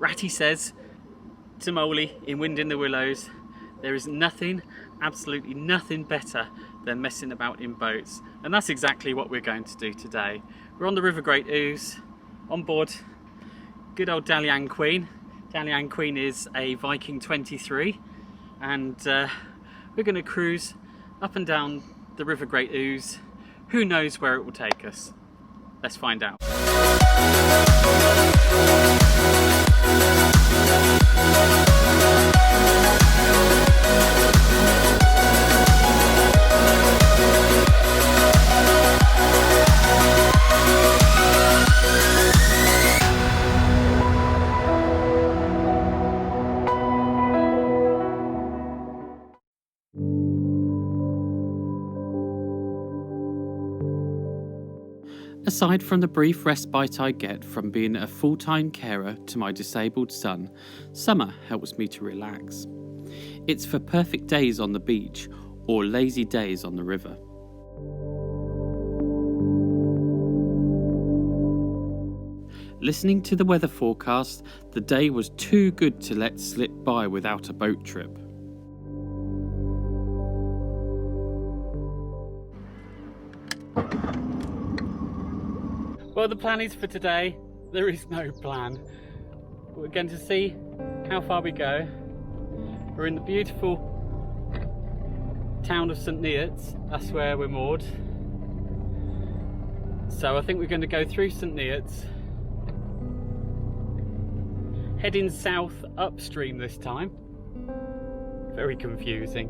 Ratty says to Molly in Wind in the Willows, there is nothing, absolutely nothing better than messing about in boats. And that's exactly what we're going to do today. We're on the River Great Ouse, on board good old Dalian Queen. Dalian Queen is a Viking 23, and we're going to cruise up and down the River Great Ouse. Who knows where it will take us? Let's find out. Aside from the brief respite I get from being a full-time carer to my disabled son, summer helps me to relax. It's for perfect days on the beach or lazy days on the river. Listening to the weather forecast, the day was too good to let slip by without a boat trip. Well, the plan is for today, there is no plan. We're going to see how far we go. We're in the beautiful town of St Neots, that's where we're moored. So I think we're going to go through St Neots, heading south upstream this time. Very confusing.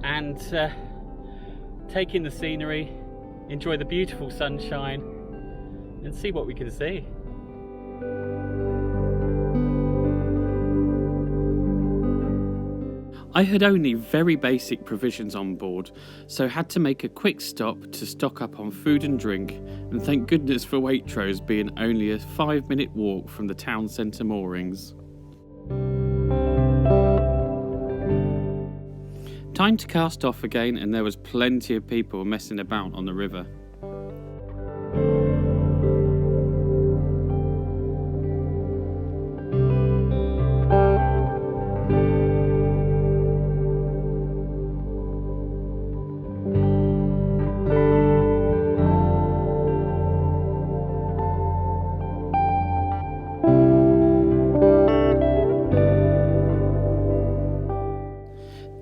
And take in the scenery, enjoy the beautiful sunshine, and see what we can see. I had only very basic provisions on board, so had to make a quick stop to stock up on food and drink, and thank goodness for Waitrose being only a 5-minute walk from the town centre moorings. Time to cast off again, and there was plenty of people messing about on the river.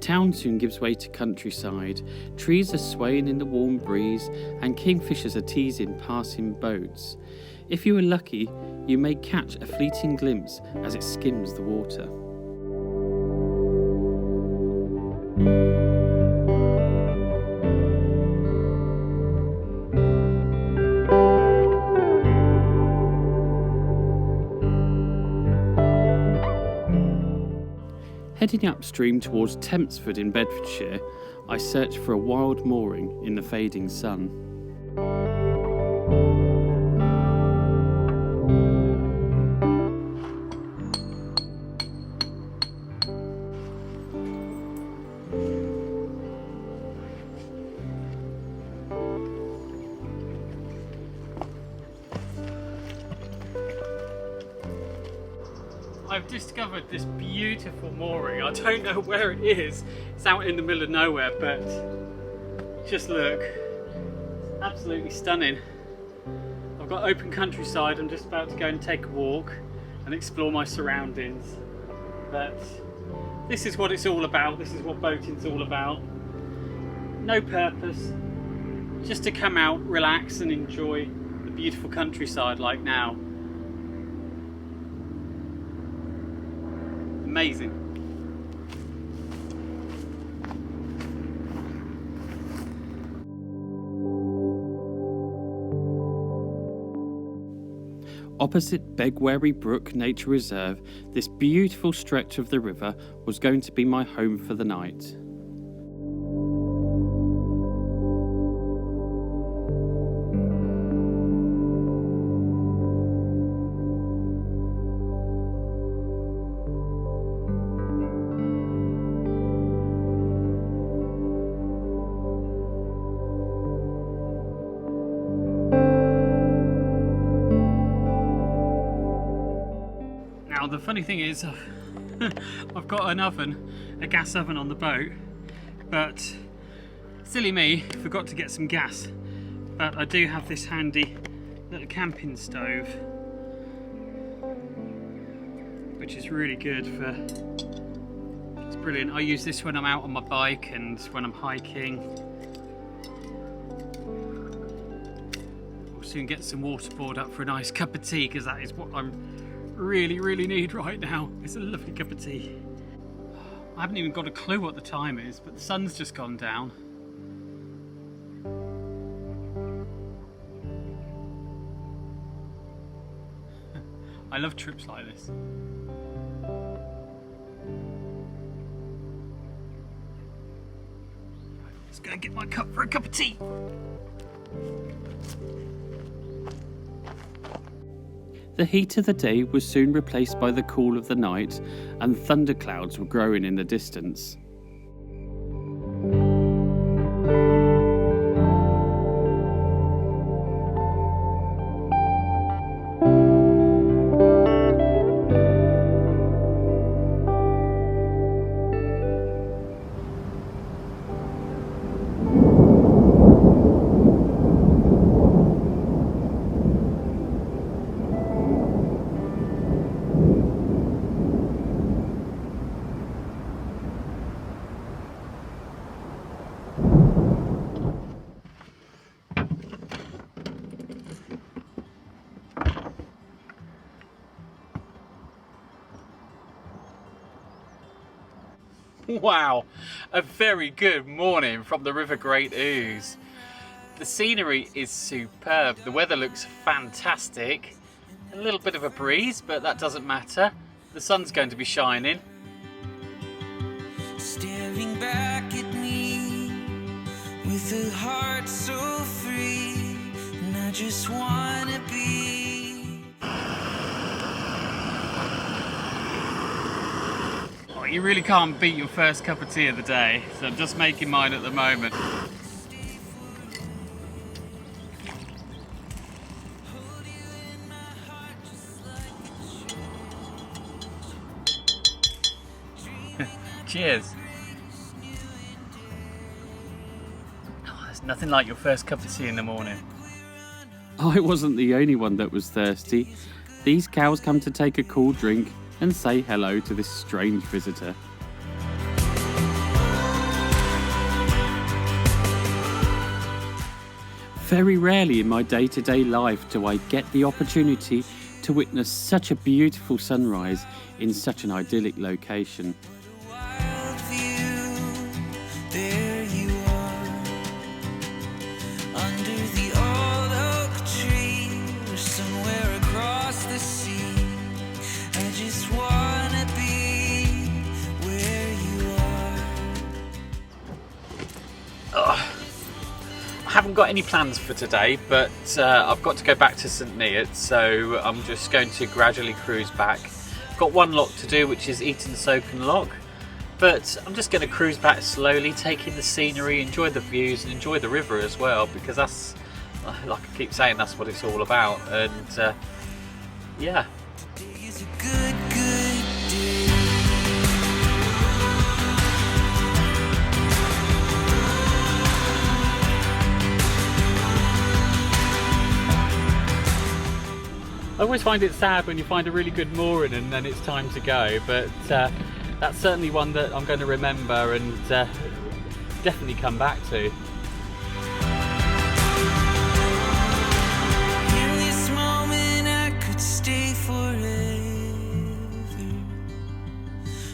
Town soon gives way to countryside, trees are swaying in the warm breeze, and kingfishers are teasing passing boats. If you are lucky, you may catch a fleeting glimpse as it skims the water. Heading upstream towards Tempsford in Bedfordshire, I searched for a wild mooring in the fading sun. I've discovered this beautiful mooring. I don't know where it is. It's out in the middle of nowhere, but just look. It's absolutely stunning. I've got open countryside. I'm just about to go and take a walk and explore my surroundings. But this is what it's all about. This is what boating's all about. No purpose. Just to come out, relax and enjoy the beautiful countryside like now. Amazing. Opposite Begwary Brook Nature Reserve, this beautiful stretch of the river was going to be my home for the night. the funny thing is, I've got an oven, a gas oven on the boat, but silly me, forgot to get some gas. But I do have this handy little camping stove, which is really good for, it's brilliant. I use this when I'm out on my bike and when I'm hiking. We'll soon get some water poured up for a nice cup of tea, because that is what I really need right now. It's a lovely cup of tea. I haven't even got a clue what the time is, but the sun's just gone down. I love trips like this. Let's go and get my cup for a cup of tea. The heat of the day was soon replaced by the cool of the night, and thunderclouds were growing in the distance. Wow, a very good morning from the River Great Ouse. The scenery is superb, the weather looks fantastic. A little bit of a breeze, but that doesn't matter. The sun's going to be shining. Staring back at me with a heart so free, and I just wanna be. You really can't beat your first cup of tea of the day, so I'm just making mine at the moment. Cheers. Oh, there's nothing like your first cup of tea in the morning. I wasn't the only one that was thirsty. These cows come to take a cool drink and say hello to this strange visitor. Very rarely in my day-to-day life do I get the opportunity to witness such a beautiful sunrise in such an idyllic location. Wild view, there you are, under the old oak tree, or somewhere across the sea. I just wanna be where you are. I haven't got any plans for today, but I've got to go back to St Neots, so I'm just going to gradually cruise back. I've got one lock to do, which is Eton Soken Lock, but I'm just going to cruise back slowly, take in the scenery, enjoy the views and enjoy the river as well, because that's, like I keep saying, that's what it's all about. And yeah. Today is a good day. I always find it sad when you find a really good mooring and then it's time to go, but that's certainly one that I'm going to remember and definitely come back to. In this moment I could stay forever.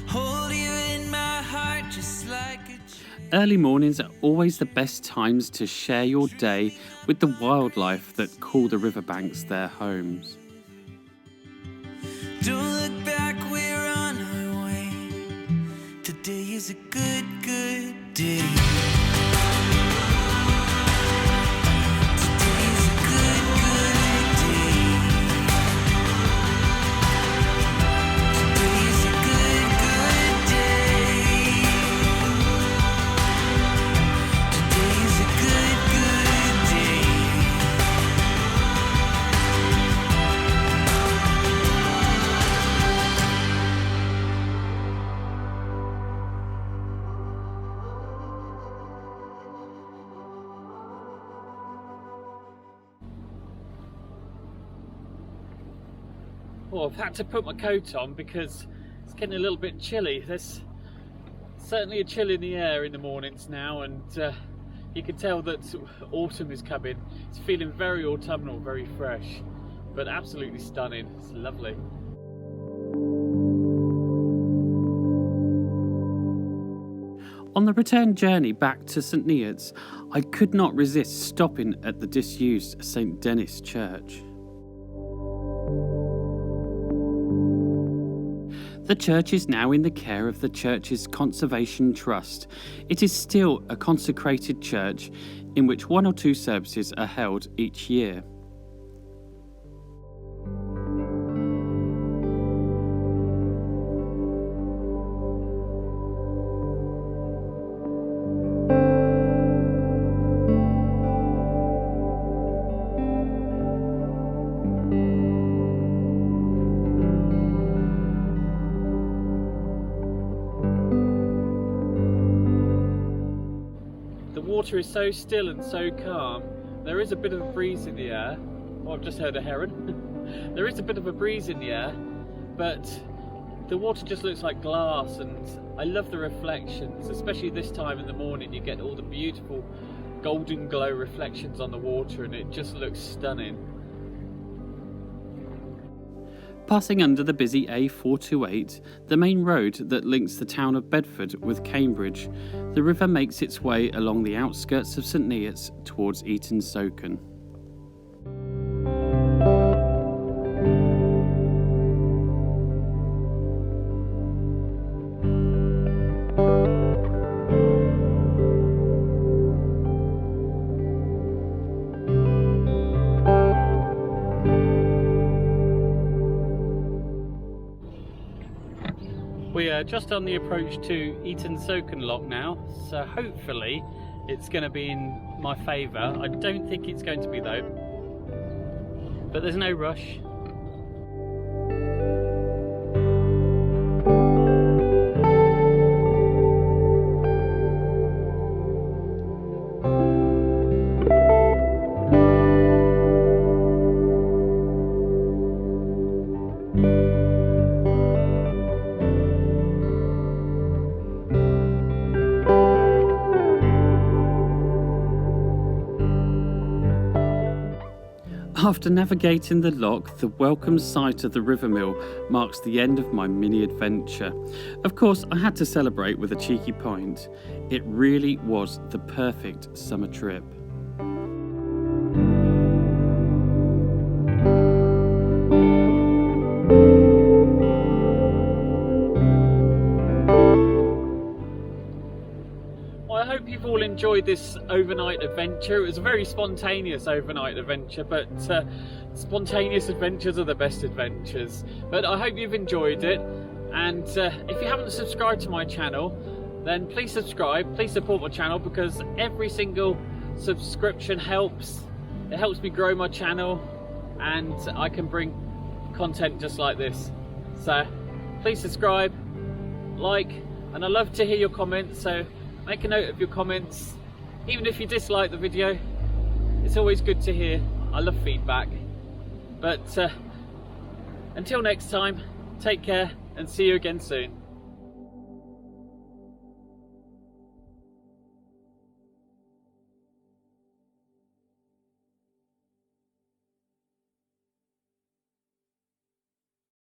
Hold you in my heart just like a Early mornings are always the best times to share your day with the wildlife that call the riverbanks their homes. Don't look back, we're on our way. Today is a good day. Today is a good day. Today is a good day. Today is a good day. Oh, I've had to put my coat on because it's getting a little bit chilly. There's certainly a chill in the air in the mornings now, and you can tell that autumn is coming. It's feeling very autumnal, very fresh, but absolutely stunning. It's lovely. On the return journey back to St Neots, I could not resist stopping at the disused St Denis Church. The church is now in the care of the church's Conservation Trust. It is still a consecrated church in which 1 or 2 services are held each year. The water is so still and so calm. There is a bit of a breeze in the air. Oh, I've just heard a heron. There is a bit of a breeze in the air, but the water just looks like glass, and I love the reflections, especially this time in the morning. You get all the beautiful golden glow reflections on the water, and it just looks stunning. Passing under the busy A428, the main road that links the town of Bedford with Cambridge, the river makes its way along the outskirts of St Neots towards Eton-Soken. We are just on the approach to Eton-Soken Lock now, so hopefully it's going to be in my favour. I don't think it's going to be though, but there's no rush. After navigating the lock, the welcome sight of the river mill marks the end of my mini adventure. Of course, I had to celebrate with a cheeky pint. It really was the perfect summer trip. I hope you've all enjoyed this overnight adventure. It was a very spontaneous overnight adventure, but spontaneous adventures are the best adventures. But I hope you've enjoyed it, and if you haven't subscribed to my channel, then please subscribe. Please support my channel, because every single subscription helps. It helps me grow my channel, and I can bring content just like this. So please subscribe, like, and I love to hear your comments, so make a note of your comments. Even if you dislike the video, it's always good to hear. I love feedback. But until next time, take care and see you again soon.